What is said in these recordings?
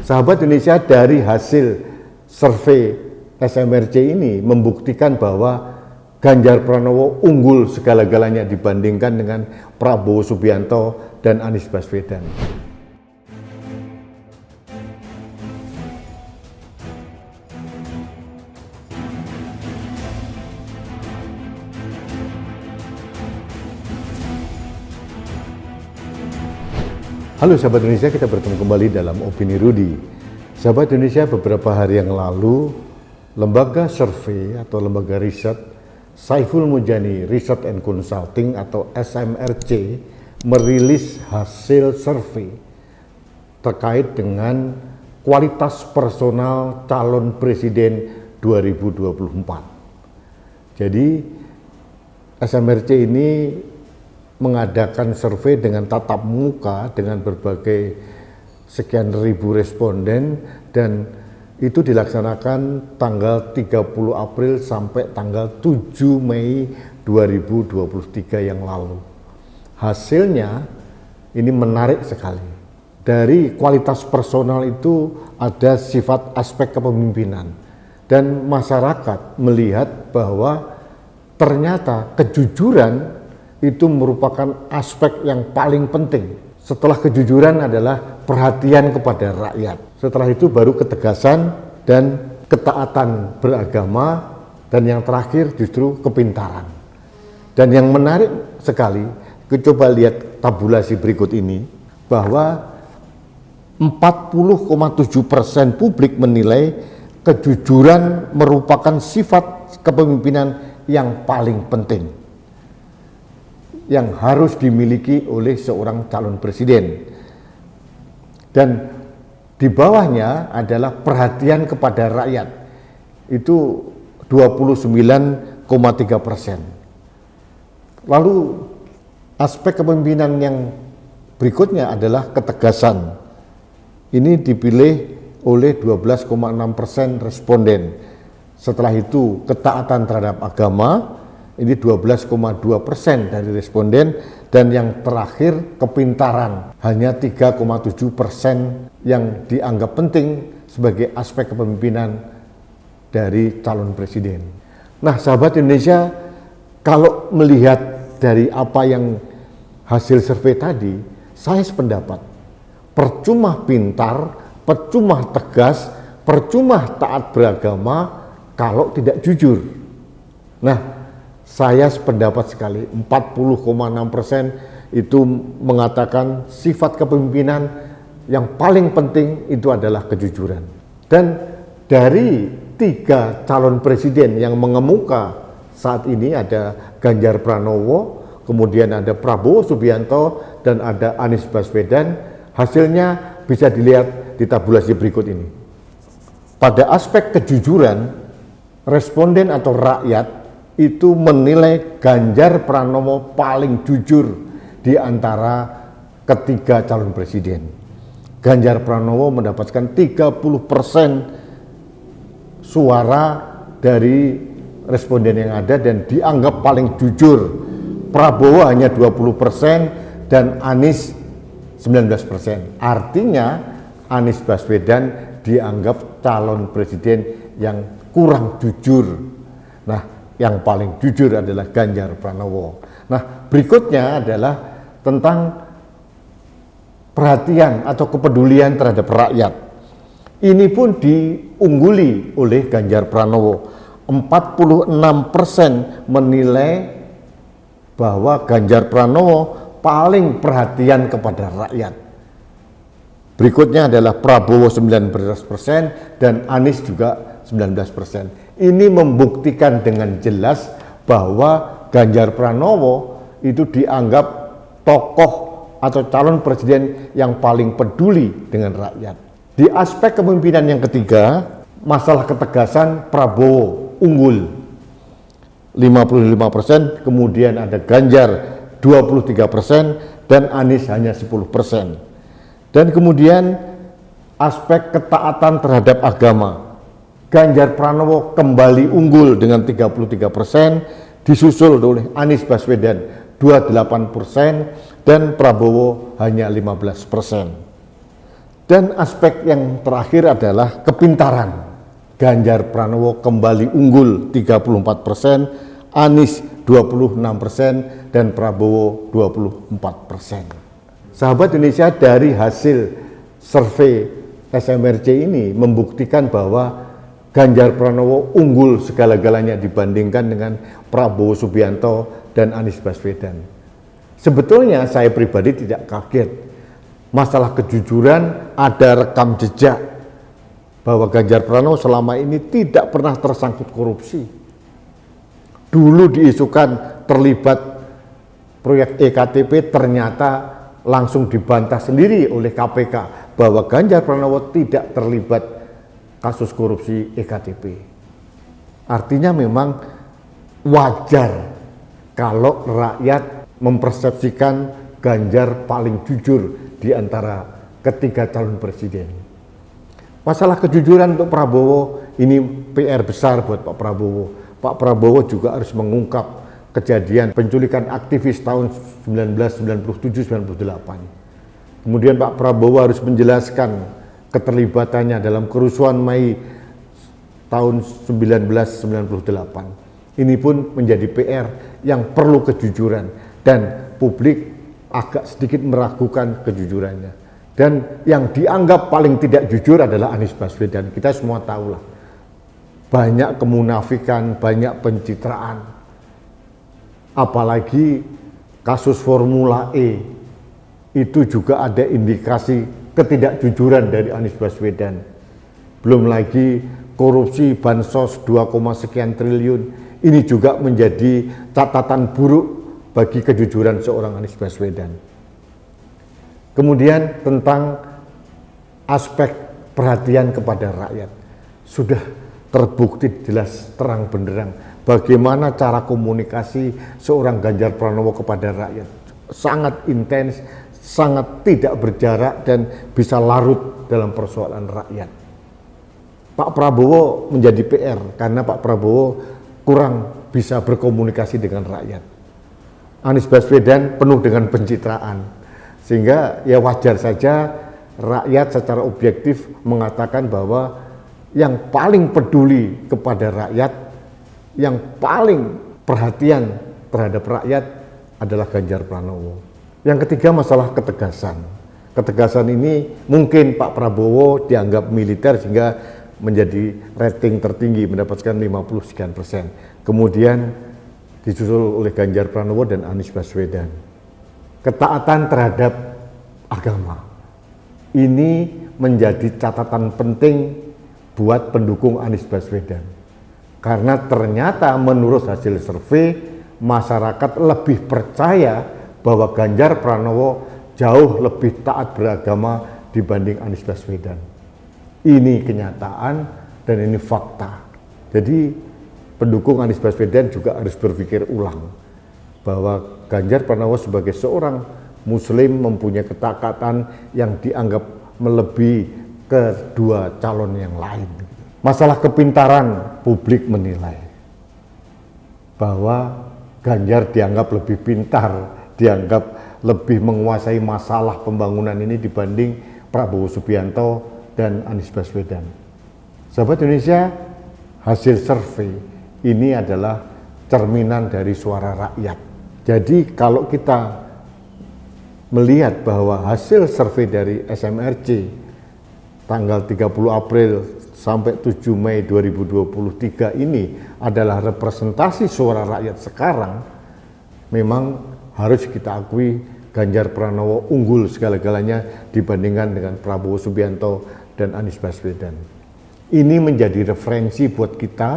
sahabat Indonesia, dari hasil survei SMRC ini membuktikan bahwa Ganjar Pranowo unggul segala-galanya dibandingkan dengan Prabowo Subianto dan Anies Baswedan. Halo sahabat Indonesia, kita bertemu kembali dalam Opini Rudy. Sahabat Indonesia, beberapa hari yang lalu lembaga survei atau lembaga riset Saiful Mujani Research and Consulting atau SMRC merilis hasil survei terkait dengan kualitas personal calon presiden 2024. Jadi SMRC ini mengadakan survei dengan tatap muka dengan berbagai sekian ribu responden, dan itu dilaksanakan tanggal 30 April sampai tanggal 7 Mei 2023 yang lalu. Hasilnya ini menarik sekali. Dari kualitas personal itu ada sifat aspek kepemimpinan, dan masyarakat melihat bahwa ternyata kejujuran itu merupakan aspek yang paling penting. Setelah kejujuran adalah perhatian kepada rakyat. Setelah itu baru ketegasan dan ketaatan beragama, dan yang terakhir justru kepintaran. Dan yang menarik sekali, coba lihat tabulasi berikut ini, bahwa 40,7% publik menilai kejujuran merupakan sifat kepemimpinan yang paling penting yang harus dimiliki oleh seorang calon presiden. Dan di bawahnya adalah perhatian kepada rakyat, itu 29,3%. Lalu aspek kepemimpinan yang berikutnya adalah ketegasan. Ini dipilih oleh 12,6% responden. Setelah itu ketaatan terhadap agama, ini 12,2% dari responden, dan yang terakhir kepintaran, hanya 3,7% yang dianggap penting sebagai aspek kepemimpinan dari calon presiden. Nah, sahabat Indonesia, kalau melihat dari apa yang hasil survei tadi, saya sependapat, percuma pintar, percuma tegas, percuma taat beragama kalau tidak jujur. Nah, saya sependapat sekali, 40,6% itu mengatakan sifat kepemimpinan yang paling penting itu adalah kejujuran. Dan dari 3 calon presiden yang mengemuka saat ini, ada Ganjar Pranowo, kemudian ada Prabowo Subianto, dan ada Anies Baswedan. Hasilnya bisa dilihat di tabulasi berikut ini. Pada aspek kejujuran, responden atau rakyat itu menilai Ganjar Pranowo paling jujur di antara ketiga calon presiden. Ganjar Pranowo mendapatkan 30% suara dari responden yang ada dan dianggap paling jujur. Prabowo hanya 20% dan Anies 19%. Artinya Anies Baswedan dianggap calon presiden yang kurang jujur. Nah, yang paling jujur adalah Ganjar Pranowo. Nah, berikutnya adalah tentang perhatian atau kepedulian terhadap rakyat. Ini pun diungguli oleh Ganjar Pranowo. 46% menilai bahwa Ganjar Pranowo paling perhatian kepada rakyat. Berikutnya adalah Prabowo 19% dan Anies juga 19%. Ini membuktikan dengan jelas bahwa Ganjar Pranowo itu dianggap tokoh atau calon presiden yang paling peduli dengan rakyat. Di aspek kepemimpinan yang ketiga, masalah ketegasan, Prabowo unggul 55%, kemudian ada Ganjar 23% dan Anies hanya 10%. Dan kemudian aspek ketaatan terhadap agama, Ganjar Pranowo kembali unggul dengan 33%, disusul oleh Anies Baswedan 28% dan Prabowo hanya 15%. Dan aspek yang terakhir adalah kepintaran. Ganjar Pranowo kembali unggul 34%, Anies 26%, dan Prabowo 24%. Sahabat Indonesia, dari hasil survei SMRC ini membuktikan bahwa Ganjar Pranowo unggul segala-galanya dibandingkan dengan Prabowo Subianto dan Anies Baswedan. Sebetulnya saya pribadi tidak kaget. Masalah kejujuran, ada rekam jejak bahwa Ganjar Pranowo selama ini tidak pernah tersangkut korupsi. Dulu diisukan terlibat proyek EKTP, ternyata langsung dibantah sendiri oleh KPK bahwa Ganjar Pranowo tidak terlibat kasus korupsi EKTP. Artinya memang wajar kalau rakyat mempersepsikan Ganjar paling jujur di antara ketiga calon presiden. Masalah kejujuran untuk Prabowo ini PR besar buat Pak Prabowo. Pak Prabowo juga harus mengungkap kejadian penculikan aktivis tahun 1997-98. Kemudian Pak Prabowo harus menjelaskan keterlibatannya dalam kerusuhan Mei tahun 1998. Ini pun menjadi PR yang perlu kejujuran, dan publik agak sedikit meragukan kejujurannya. Dan yang dianggap paling tidak jujur adalah Anies Baswedan. Kita semua tahulah, banyak kemunafikan, banyak pencitraan. Apalagi kasus Formula E, itu juga ada indikasi ketidakjujuran dari Anies Baswedan. Belum lagi korupsi bansos 2, sekian triliun. Ini juga menjadi catatan buruk bagi kejujuran seorang Anies Baswedan. Kemudian tentang aspek perhatian kepada rakyat, sudah terbukti jelas terang benderang bagaimana cara komunikasi seorang Ganjar Pranowo kepada rakyat. Sangat intens, sangat tidak berjarak, dan bisa larut dalam persoalan rakyat. Pak Prabowo menjadi PR karena Pak Prabowo kurang bisa berkomunikasi dengan rakyat. Anies Baswedan penuh dengan pencitraan, sehingga ya wajar saja rakyat secara objektif mengatakan bahwa yang paling peduli kepada rakyat, yang paling perhatian terhadap rakyat adalah Ganjar Pranowo. Yang ketiga, masalah ketegasan. Ketegasan ini mungkin Pak Prabowo dianggap militer sehingga menjadi rating tertinggi, mendapatkan 50 sekian persen. Kemudian disusul oleh Ganjar Pranowo dan Anies Baswedan. Ketaatan terhadap agama ini menjadi catatan penting buat pendukung Anies Baswedan. Karena ternyata menurut hasil survei, masyarakat lebih percaya bahwa Ganjar Pranowo jauh lebih taat beragama dibanding Anies Baswedan. Ini kenyataan dan ini fakta. Jadi pendukung Anies Baswedan juga harus berpikir ulang bahwa Ganjar Pranowo sebagai seorang Muslim mempunyai ketaatan yang dianggap melebihi kedua calon yang lain. Masalah kepintaran, publik menilai bahwa Ganjar dianggap lebih pintar, dianggap lebih menguasai masalah pembangunan ini dibanding Prabowo Subianto dan Anies Baswedan. Sahabat Indonesia, hasil survei ini adalah cerminan dari suara rakyat. Jadi kalau kita melihat bahwa hasil survei dari SMRC tanggal 30 April sampai 7 Mei 2023 ini adalah representasi suara rakyat sekarang, memang harus kita akui Ganjar Pranowo unggul segala-galanya dibandingkan dengan Prabowo Subianto dan Anies Baswedan. Ini menjadi referensi buat kita,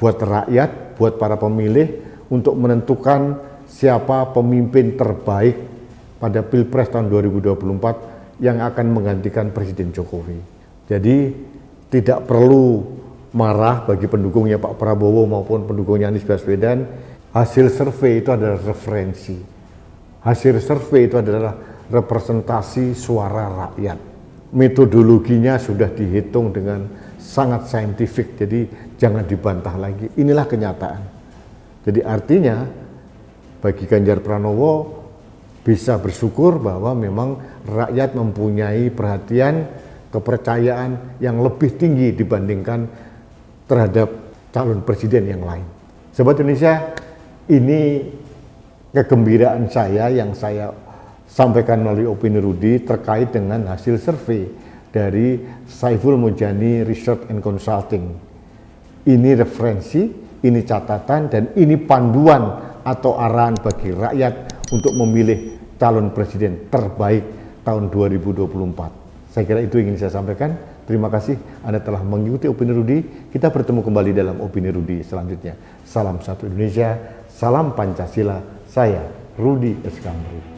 buat rakyat, buat para pemilih untuk menentukan siapa pemimpin terbaik pada Pilpres tahun 2024 yang akan menggantikan Presiden Jokowi. Jadi tidak perlu marah bagi pendukungnya Pak Prabowo maupun pendukungnya Anies Baswedan. Hasil survei itu adalah referensi. Hasil survei itu adalah representasi suara rakyat. Metodologinya sudah dihitung dengan sangat saintifik, jadi jangan dibantah lagi. Inilah kenyataan. Jadi artinya bagi Ganjar Pranowo bisa bersyukur bahwa memang rakyat mempunyai perhatian kepercayaan yang lebih tinggi dibandingkan terhadap calon presiden yang lain. Sobat Indonesia, ini kegembiraan saya yang saya sampaikan melalui Opini Rudi terkait dengan hasil survei dari Saiful Mujani Research and Consulting. Ini referensi, ini catatan, dan ini panduan atau arahan bagi rakyat untuk memilih calon presiden terbaik tahun 2024. Saya kira itu ingin saya sampaikan. Terima kasih Anda telah mengikuti Opini Rudi. Kita bertemu kembali dalam Opini Rudi selanjutnya. Salam satu Indonesia, salam Pancasila. Saya Rudi Eskamri.